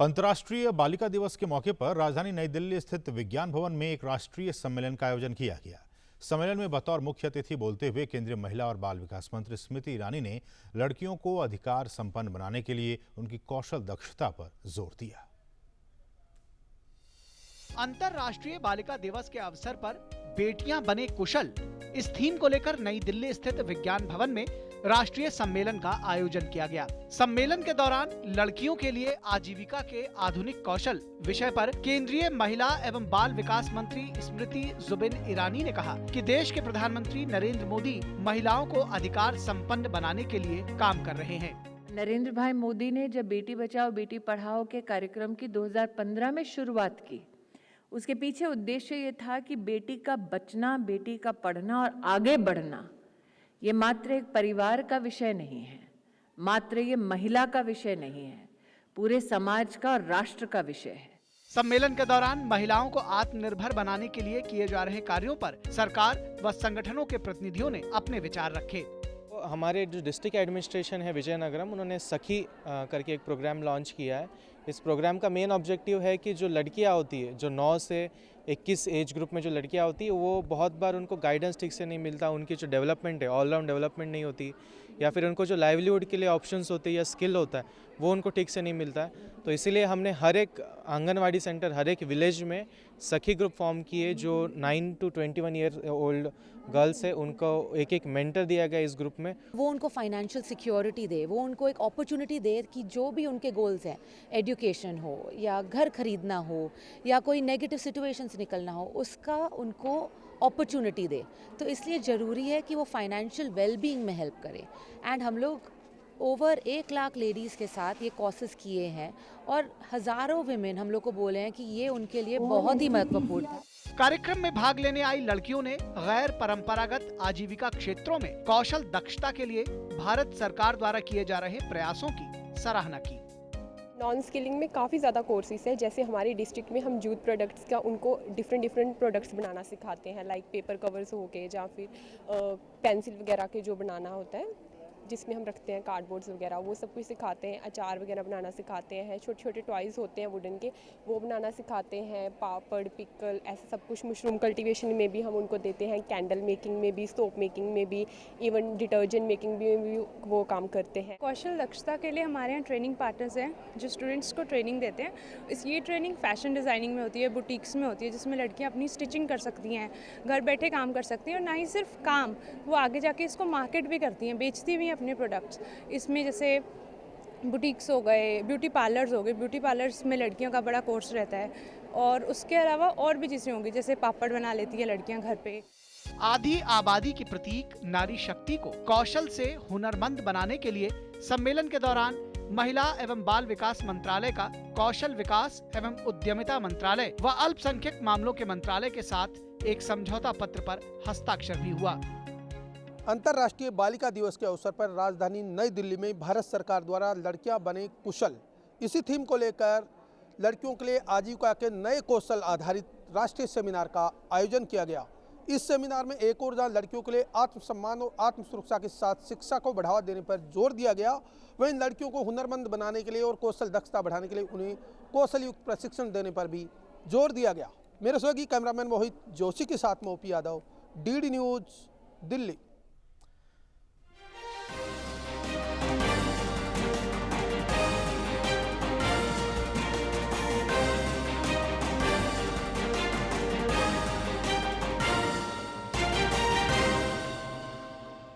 अंतर्राष्ट्रीय बालिका दिवस के मौके पर राजधानी नई दिल्ली स्थित विज्ञान भवन में एक राष्ट्रीय सम्मेलन का आयोजन किया गया। सम्मेलन में बतौर मुख्य अतिथि बोलते हुए केंद्रीय महिला और बाल विकास मंत्री स्मृति ईरानी ने लड़कियों को अधिकार संपन्न बनाने के लिए उनकी कौशल दक्षता पर जोर दिया। अंतर्राष्ट्रीय बालिका दिवस के अवसर पर बेटियां बने कुशल, इस थीम को लेकर नई दिल्ली स्थित विज्ञान भवन में राष्ट्रीय सम्मेलन का आयोजन किया गया। सम्मेलन के दौरान लड़कियों के लिए आजीविका के आधुनिक कौशल विषय पर केंद्रीय महिला एवं बाल विकास मंत्री स्मृति जुबिन ईरानी ने कहा कि देश के प्रधानमंत्री नरेंद्र मोदी महिलाओं को अधिकार संपन्न बनाने के लिए काम कर रहे हैं। नरेंद्र भाई मोदी ने जब बेटी बचाओ बेटी पढ़ाओ के कार्यक्रम की 2015 में शुरुआत की, उसके पीछे उद्देश्य ये था कि बेटी का बचना, बेटी का पढ़ना और आगे बढ़ना ये मात्र एक परिवार का विषय नहीं है, मात्र ये महिला का विषय नहीं है, पूरे समाज का और राष्ट्र का विषय है। सम्मेलन के दौरान महिलाओं को आत्मनिर्भर बनाने के लिए किए जा रहे कार्यों पर सरकार व संगठनों के प्रतिनिधियों ने अपने विचार रखे। हमारे जो डिस्ट्रिक्ट एडमिनिस्ट्रेशन है विजयनगरम, उन्होंने सखी करके एक प्रोग्राम लॉन्च किया है। इस प्रोग्राम का मेन ऑब्जेक्टिव है कि जो लड़कियां होती है, जो 9 से 21 एज ग्रुप में जो लड़कियां होती है, वो बहुत बार उनको गाइडेंस ठीक से नहीं मिलता, उनकी जो डेवलपमेंट है ऑलराउंड डेवलपमेंट नहीं होती, या फिर उनको जो लाइवलीहुड के लिए ऑप्शंस होते हैं या स्किल होता है वो उनको ठीक से नहीं मिलता है। तो इसीलिए हमने हर एक आंगनवाड़ी सेंटर, हर एक विलेज में सखी ग्रुप फॉर्म किए। जो 9 to 21 ईयर ओल्ड गर्ल्स है, उनको एक एक मेंटर दिया गया इस ग्रुप में। वो उनको फाइनेंशियल सिक्योरिटी दे, वो उनको एक अपॉर्चुनिटी दे कि जो भी उनके गोल्स हैं, एजुकेशन हो या घर खरीदना हो या कोई नेगेटिव सिचुएशन से निकलना हो, उसका उनको अपॉर्चुनिटी दे। तो इसलिए ज़रूरी है कि वो फाइनेंशियल वेलबींग में हेल्प करें। एंड हम लोग ओवर 1 लाख लेडीज़ के साथ ये कोर्सेज किए हैं और हज़ारों विमेन हम लोग को बोले हैं कि ये उनके लिए बहुत ही महत्वपूर्ण है। कार्यक्रम में भाग लेने आई लड़कियों ने गैर परंपरागत आजीविका क्षेत्रों में कौशल दक्षता के लिए भारत सरकार द्वारा किए जा रहे प्रयासों की सराहना की। नॉन स्किलिंग में काफ़ी ज़्यादा कोर्सेज है। जैसे हमारे डिस्ट्रिक्ट में हम जूट प्रोडक्ट्स का उनको डिफरेंट प्रोडक्ट्स बनाना सिखाते हैं, लाइक पेपर कवर्स हो गए या फिर पेंसिल वगैरह के जो बनाना होता है जिसमें हम रखते हैं कार्डबोर्ड्स वगैरह, वो सब कुछ सिखाते हैं। अचार वगैरह बनाना सिखाते हैं। छोटे छोटे टॉयज़ होते हैं वुडन के, वो बनाना सिखाते हैं। पापड़, पिकल, ऐसे सब कुछ। मशरूम कल्टीवेशन में भी हम उनको देते हैं, कैंडल मेकिंग में भी, सोप मेकिंग में भी, इवन डिटर्जेंट मेकिंग में भी वो काम करते हैं। कौशल दक्षता के लिए हमारे यहाँ ट्रेनिंग पार्टनर्स हैं जो स्टूडेंट्स को ट्रेनिंग देते हैं। ये ट्रेनिंग फैशन डिज़ाइनिंग में होती है, बुटीक्स में होती है, जिसमें लड़कियाँ अपनी स्टिचिंग कर सकती हैं, घर बैठे काम कर सकती हैं। और ना ही सिर्फ काम, वो आगे जाके इसको मार्केट भी करती हैं, बेचती भी हैं अपने प्रोडक्ट्स। इसमें जैसे बुटीक्स हो गए, ब्यूटी पार्लर्स हो गए। ब्यूटी पार्लर्स में लड़कियों का बड़ा कोर्स रहता है। और उसके अलावा और भी चीज़ें होंगी, जैसे पापड़ बना लेती हैं लड़कियां घर पे। आधी आबादी की प्रतीक नारी शक्ति को कौशल से हुनरमंद बनाने के लिए सम्मेलन के दौरान महिला एवं बाल विकास मंत्रालय का कौशल विकास एवं उद्यमिता मंत्रालय व अल्पसंख्यक मामलों के मंत्रालय के साथ एक समझौता पत्र पर हस्ताक्षर भी हुआ। अंतर्राष्ट्रीय बालिका दिवस के अवसर पर राजधानी नई दिल्ली में भारत सरकार द्वारा लड़कियां बने कुशल, इसी थीम को लेकर लड़कियों के लिए आजीविका के नए कौशल आधारित राष्ट्रीय सेमिनार का आयोजन किया गया। इस सेमिनार में एक और जहाँ लड़कियों के लिए आत्मसम्मान और आत्म सुरक्षा के साथ शिक्षा को बढ़ावा देने पर जोर दिया गया, वहीं लड़कियों को हुनरमंद बनाने के लिए और कौशल दक्षता बढ़ाने के लिए उन्हें कौशल युक्त प्रशिक्षण देने पर भी जोर दिया गया। मेरे सहयोगी कैमरामैन मोहित जोशी के साथ में OP Yadav, DD news, Delhi.